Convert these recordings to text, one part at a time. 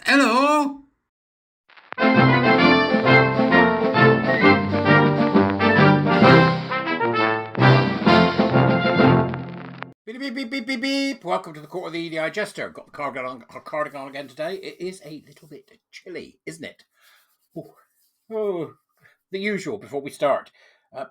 Hello. Beep, beep, beep, beep, beep, beep. Welcome to the court of the Edijester. Got the cardigan on again today. It is a little bit chilly, isn't it? Ooh. Oh, the usual before we start.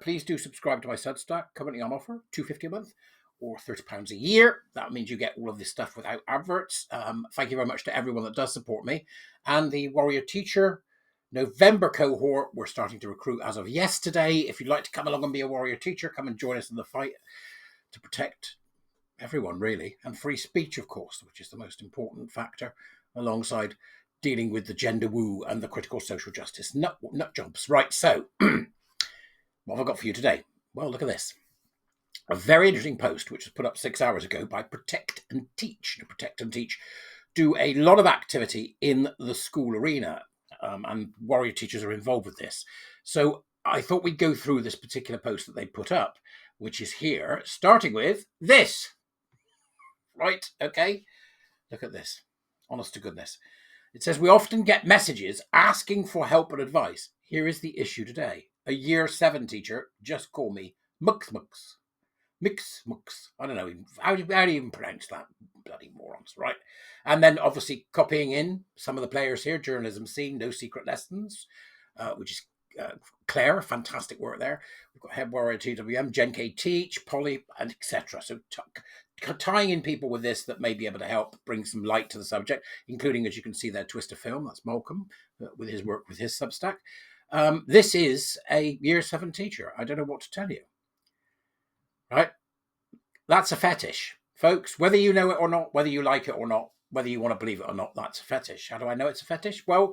Please do subscribe to my Substack, currently on offer, $2.50 a month or £30 a year. That means you get all of this stuff without adverts. Thank you very much to everyone that does support me. And the Warrior Teacher November cohort, we're starting to recruit as of yesterday. If you'd like to come along and be a Warrior Teacher, come and join us in the fight to protect everyone, really, and free speech, of course, which is the most important factor, alongside dealing with the gender woo and the critical social justice nut jobs. Right, so what have I got for you today? Well, look at this. A very interesting post, which was put up 6 hours ago by Protect and Teach. Protect and Teach do a lot of activity in the school arena, and Warrior Teachers are involved with this. So I thought we'd go through this particular post that they put up, which is here, starting with this. Right, okay? Look at this. Honest to goodness. It says, we often get messages asking for help and advice. Here is the issue today. A year 7 teacher just called me Mux. I don't know. How do you even pronounce that? Bloody morons, right? And then obviously copying in some of the players here. Journalism Scene, No Secret Lessons, which is Claire, fantastic work there. We've got Head Warrior TWM, Jen K Teach, Polly, and etc. So tying in people with this that may be able to help bring some light to the subject, including, as you can see there, Twister Film. That's Malcolm with his work with his Substack. This is a year 7 teacher. I don't know what to tell you. Right? That's a fetish, folks. Whether you know it or not, whether you like it or not, whether you want to believe it or not, that's a fetish. How do I know it's a fetish? Well,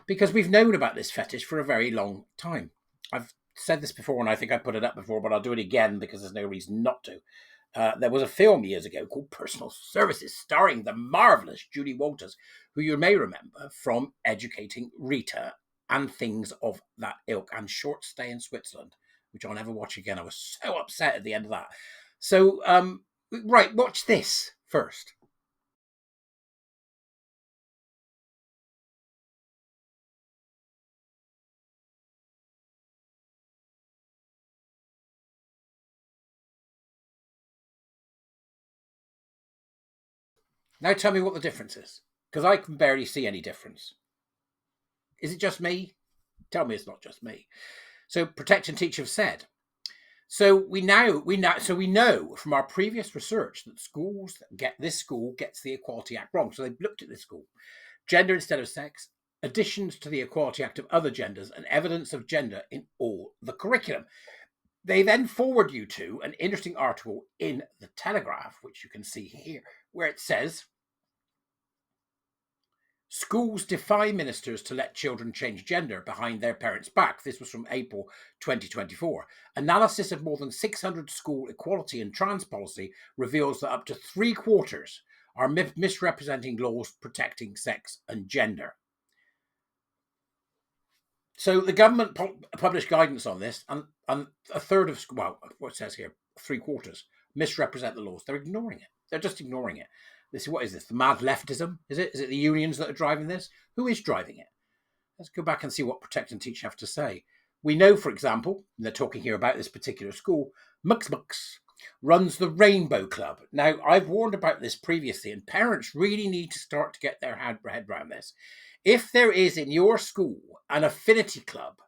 because we've known about this fetish for a very long time. I've said this before, and I think I put it up before, but I'll do it again because there's no reason not to. There was a film years ago called Personal Services, starring the marvellous Judy Walters, who you may remember from Educating Rita and things of that ilk, and Short Stay in Switzerland, which I'll never watch again. I was so upset at the end of that. So, right, watch this first. Now tell me what the difference is, because I can barely see any difference. Is it just me? Tell me it's not just me. So Protect and Teach have said. So we know from our previous research that this school gets the Equality Act wrong. So they've looked at this school. Gender instead of sex, additions to the Equality Act of other genders, and evidence of gender in all the curriculum. They then forward you to an interesting article in the Telegraph, which you can see here, where it says, schools defy ministers to let children change gender behind their parents' back. This was from April 2024. Analysis of more than 600 school equality and trans policy reveals that up to 3/4 are misrepresenting laws protecting sex and gender. So the government published guidance on this, and a third of, well, what it says here, 3/4 misrepresent the laws. They're ignoring it. They're just ignoring it. What is this? The mad leftism? Is it? Is it the unions that are driving this? Who is driving it? Let's go back and see what Protect and Teach have to say. We know, for example, and they're talking here about this particular school, Mux runs the Rainbow Club. Now, I've warned about this previously, and parents really need to start to get their head around this. If there is in your school an affinity club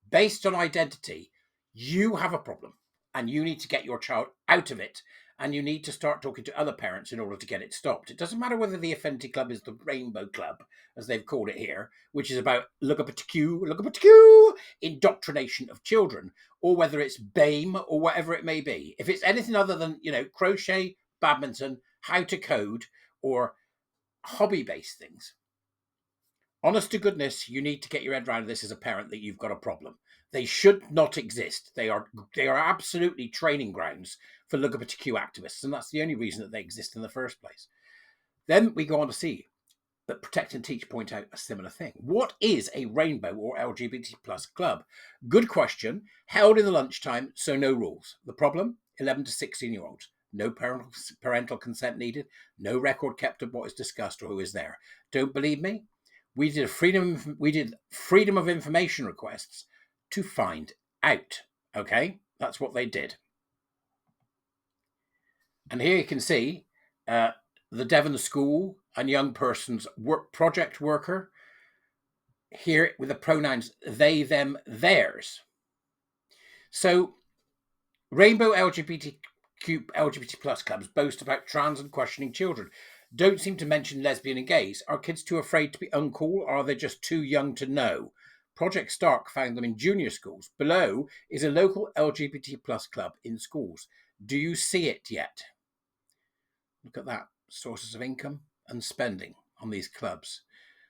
based on identity, you have a problem, and you need to get your child out of it, and you need to start talking to other parents in order to get it stopped. It doesn't matter whether the affinity club is the Rainbow Club, as they've called it here, which is about indoctrination of children, or whether it's BAME or whatever it may be. If it's anything other than, crochet, badminton, how to code, or hobby-based things, honest to goodness, you need to get your head around this as a parent, that you've got a problem. They should not exist. They are absolutely training grounds for LGBTQ activists, and that's the only reason that they exist in the first place. Then we go on to see that Protect and Teach point out a similar thing. What is a rainbow or LGBT plus club? Good question. Held in the lunchtime, so no rules. The problem? 11 to 16-year-olds. No parental consent needed. No record kept of what is discussed or who is there. Don't believe me? We did freedom of information requests to find out. Okay, that's what they did. And here you can see the Devon School and Young Persons Project Worker, here with the pronouns they, them, theirs. So Rainbow LGBT plus clubs boast about trans and questioning children. Don't seem to mention lesbian and gays. Are kids too afraid to be uncool, or are they just too young to know? Project Stark found them in junior schools. Below is a local LGBT plus club in schools. Do you see it yet? Look at that. Sources of income and spending on these clubs.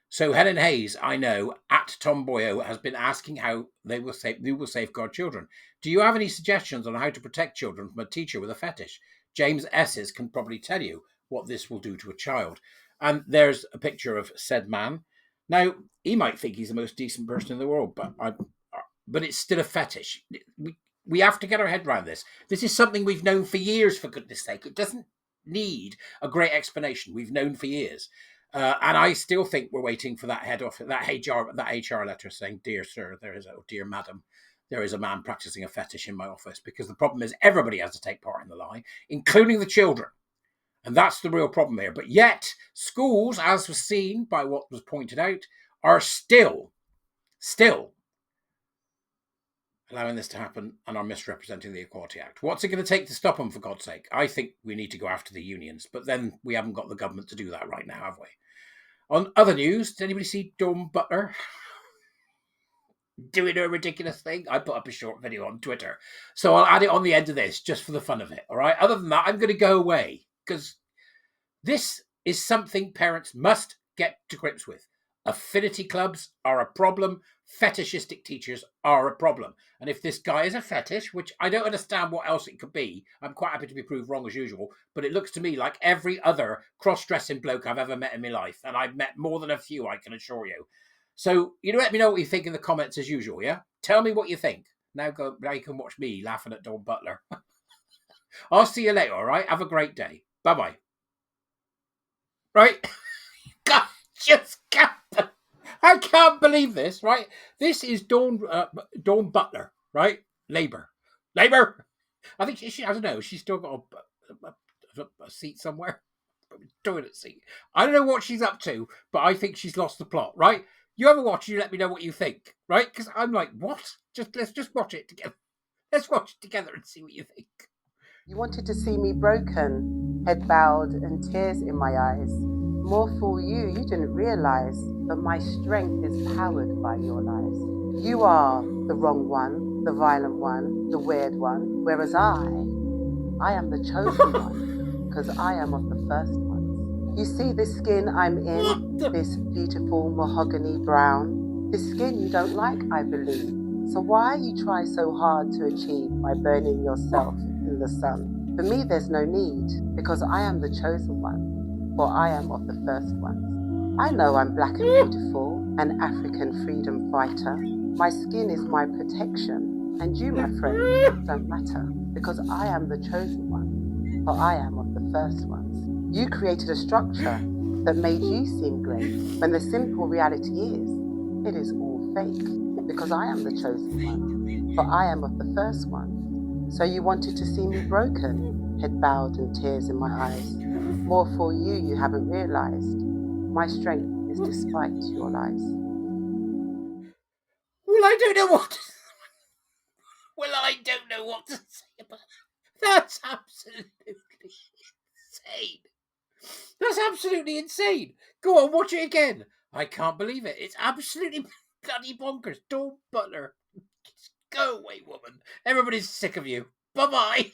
So Helen Hayes, I know, at Tomboyo, has been asking how they will safeguard children. Do you have any suggestions on how to protect children from a teacher with a fetish? James Esses can probably tell you what this will do to a child. And there's a picture of said man. Now, he might think he's the most decent person in the world, but it's still a fetish. We have to get our head around this. This is something we've known for years, for goodness sake. It doesn't need a great explanation. We've known for years. And I still think we're waiting for that HR letter saying, "Dear sir, dear madam, there is a man practicing a fetish in my office," because the problem is everybody has to take part in the lie, including the children. And that's the real problem here. But yet, schools, as was seen by what was pointed out, are still allowing this to happen and are misrepresenting the Equality Act. What's it going to take to stop them, for God's sake? I think we need to go after the unions, but then we haven't got the government to do that right now, have we? On other news, did anybody see Dawn Butler doing her ridiculous thing? I put up a short video on Twitter, so I'll add it on the end of this just for the fun of it, all right? Other than that, I'm going to go away, because this is something parents must get to grips with. Affinity clubs are a problem. Fetishistic teachers are a problem. And if this guy is a fetish, which I don't understand what else it could be, I'm quite happy to be proved wrong as usual, but it looks to me like every other cross-dressing bloke I've ever met in my life, and I've met more than a few, I can assure you. So, let me know what you think in the comments as usual, yeah? Tell me what you think. Now you can watch me laughing at Dawn Butler. I'll see you later, all right? Have a great day. Bye-bye. Right? God, I can't believe this, right? This is Dawn Butler, right? Labour. I think she I don't know. She's still got a seat somewhere. Toilet seat. I don't know what she's up to, but I think she's lost the plot, right? You ever watch? You let me know what you think, right? Because I'm like, what? Let's just watch it together. Let's watch it together and see what you think. You wanted to see me broken, head bowed and tears in my eyes. More fool you didn't realise that my strength is powered by your lies. You are the wrong one, the violent one, the weird one, whereas I am the chosen one, because I am of the first ones. You see this skin I'm in, this beautiful mahogany brown, this skin you don't like, I believe. So why you try so hard to achieve by burning yourself in the sun? For me there's no need, because I am the chosen one. For I am of the first ones. I know I'm black and beautiful, an African freedom fighter. My skin is my protection, and you, my friend, don't matter, because I am the chosen one, for I am of the first ones. You created a structure that made you seem great, when the simple reality is, it is all fake, because I am the chosen one, for I am of the first one. So you wanted to see me broken, head bowed and tears in my eyes. More for you haven't realised. My strength is despite your lies. Well, I don't know what to say about that. That's absolutely insane. That's absolutely insane. Go on, watch it again. I can't believe it. It's absolutely bloody bonkers. Dawn Butler. Just go away, woman. Everybody's sick of you. Bye-bye.